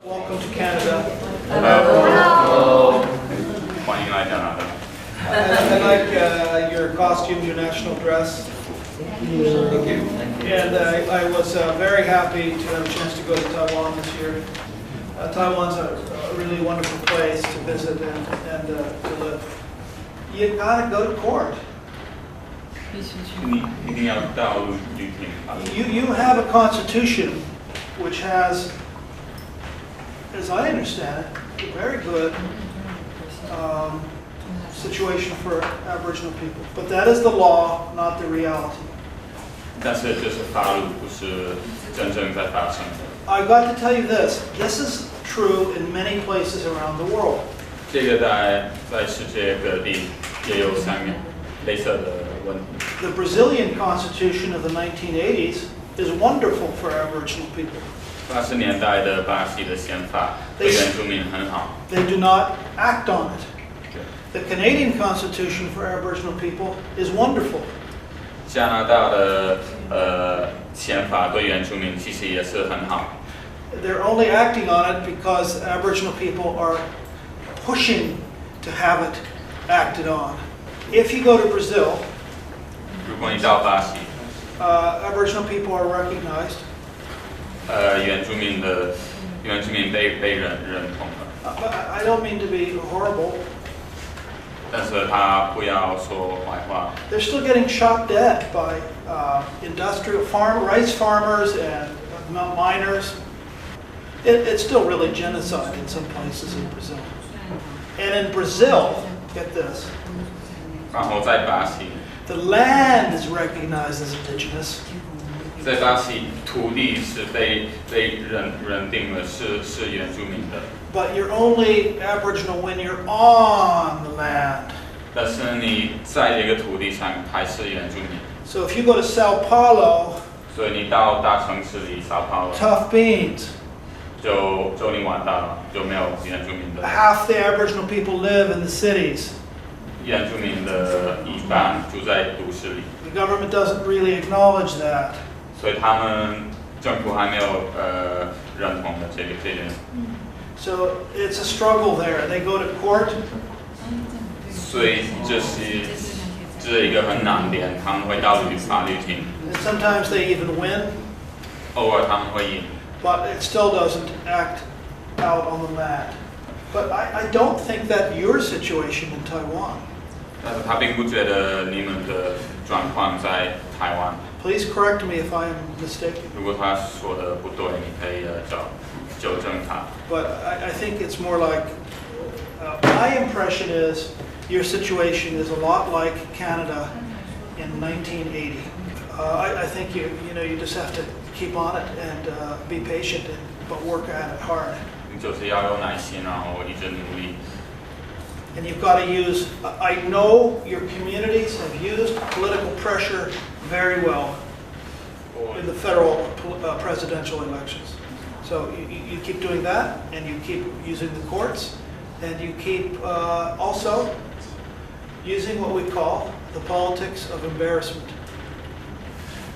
Welcome to Canada. Hello. 欢迎来加拿大。I like your costume, your national dress. Thank you. And I was very happy to have a chance to go to Taiwan this year. Taiwan's a really wonderful place to visit and to live. You gotta go to court. 你一定要到旅行啊。You have a constitution which has, as I understand it, a very good situation for Aboriginal people. But that is the law, not the reality. 但是这是法律，不是真正在发生的。I got to tell you this. This is true in many places around the world. 这个在世界各地也有相类似的问题。The Brazilian Constitution of the 1980s is wonderful for Aboriginal people. 80年代的巴西的宪法对原住民很好。They do not act on it. The Canadian Constitution for Aboriginal people is wonderful. 加拿大的宪法对原住民其实也是很好。They're only acting on it because Aboriginal people are pushing to have it acted on. If you go to Brazil, 如果你到巴西， Aboriginal people are recognized. 原住民被认同了。 But I don't mean to be horrible. 但是他不要说坏话。 They're still getting shot dead by industrial rice farmers and miners. It's still really genocide in some places in Brazil. And in Brazil, get this, 然后在巴西， the land is recognized as indigenous. 在巴西土地是被认定了是原住民的， But you're only Aboriginal when you're on the land. 但是你在这个土地上还是原住民。 So if you go to Sao Paulo, 所以你到大城市里撒泡了， tough beans. 就你完蛋了，就没有原住民的。 Half the Aboriginal people live in the cities. 原住民的一半住在都市里， The government doesn't really acknowledge that. 所以他们政府还没有认同的这件。 So it's a struggle there. They go to court. 所以这是一个很难点，他们会到法律庭， And sometimes they even win, 偶尔他们会赢， but it still doesn't act out on the land. But I don't think that your situation in Taiwan. 但是他并不觉得你们的状况在台湾。 Please correct me if I am mistaken. 如果他说的不对，你可以纠正他。 But I think it's more like, my impression is your situation is a lot like Canada in 1980. I think you just have to keep on it and be patient, but work at it hard. 就是要有耐心，然后一直努力。 And you've got to use, I know your communities have used political pressure very well in the federal presidential elections. So you keep doing that, and you keep using the courts, and you keep also using what we call the politics of embarrassment.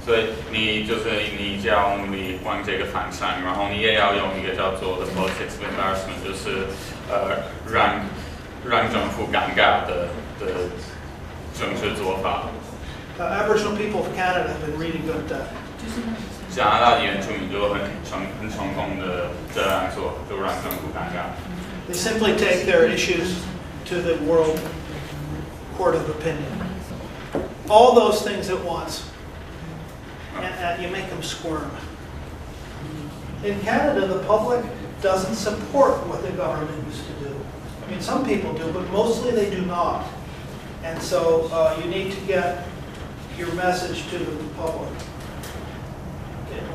所以你要努力往这个方向，然后你也要用一个叫做 the politics of embarrassment， 就是让政府尴尬的政治做法。 Aboriginal people of Canada have been really good at that. 加拿大的原住民就很成功的这样做，就让政府尴尬。 They simply take their issues to the World Court of Opinion. All those things at once. And you make them squirm. In Canada, the public doesn't support what the government used to do. I mean, some people do, but mostly they do not. And so you need to get your message to the public.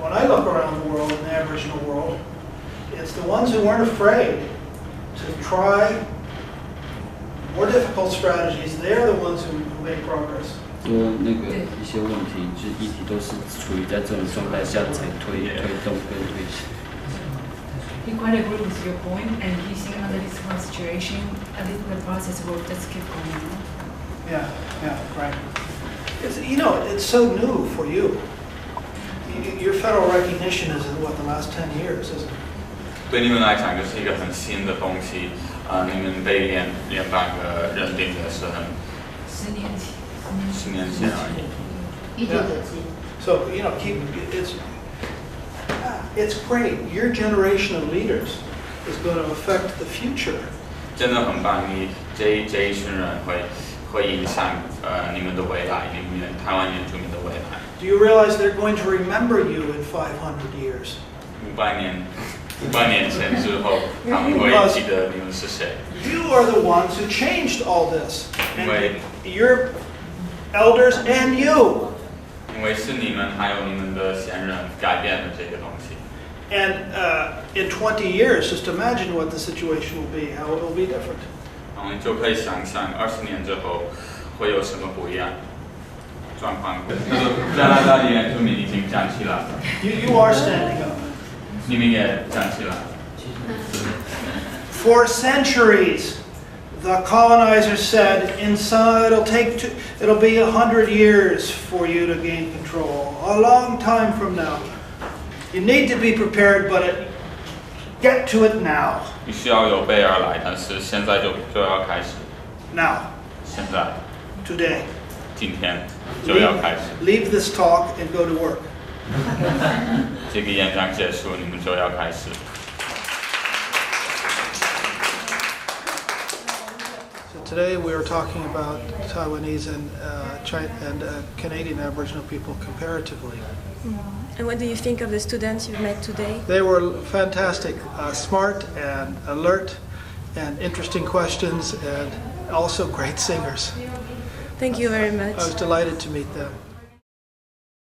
When I look around the world, in the Aboriginal world, it's the ones who weren't afraid to try more difficult strategies. They're the ones who make progress. 就那个一些问题，就是议题都是处于在这种状态下才推动跟推行。He quite agrees with your point, and he's saying under this current situation, at least the process will just keep going on. Yeah, right. It's so new for you. Your federal recognition is in, the last 10 years, isn't it? 对你们来讲就是一个很新的东西，你们被联邦认定的是很10年前10年前而已。 So, it's great. Your generation of leaders is going to affect the future. 真的很棒，你这一群人会影响你们的未来，你们台湾原住民的未来。 Do you realize they're going to remember you in 500 years? 500年前之后，他们会记得你们是谁。 You are the ones who changed all this. And Right. your elders and you. 因为是你们还有你们的先人改变了这个东西。 And in 20 years, just imagine what the situation will be, how it will be different. 然后你就可以想象20年之后会有什么不一样状况。加拿大的原住民已经站起来了， You are standing up. 你们也站起来了。 For centuries, the colonizers said, it'll be 100 years for you to gain control, a long time from now. You need to be prepared, but get to it now. 你需要有备而来，但是现在就要开始， Now, 现在 today. 今天就要开始。 Leave this talk and go to work. 这个演讲结束，你们就要开始。 So today we are talking about Taiwanese and Canadian Aboriginal people comparatively. And what do you think of the students you've met today? They were fantastic, smart and alert and interesting questions and also great singers. Thank you very much. I was delighted to meet them.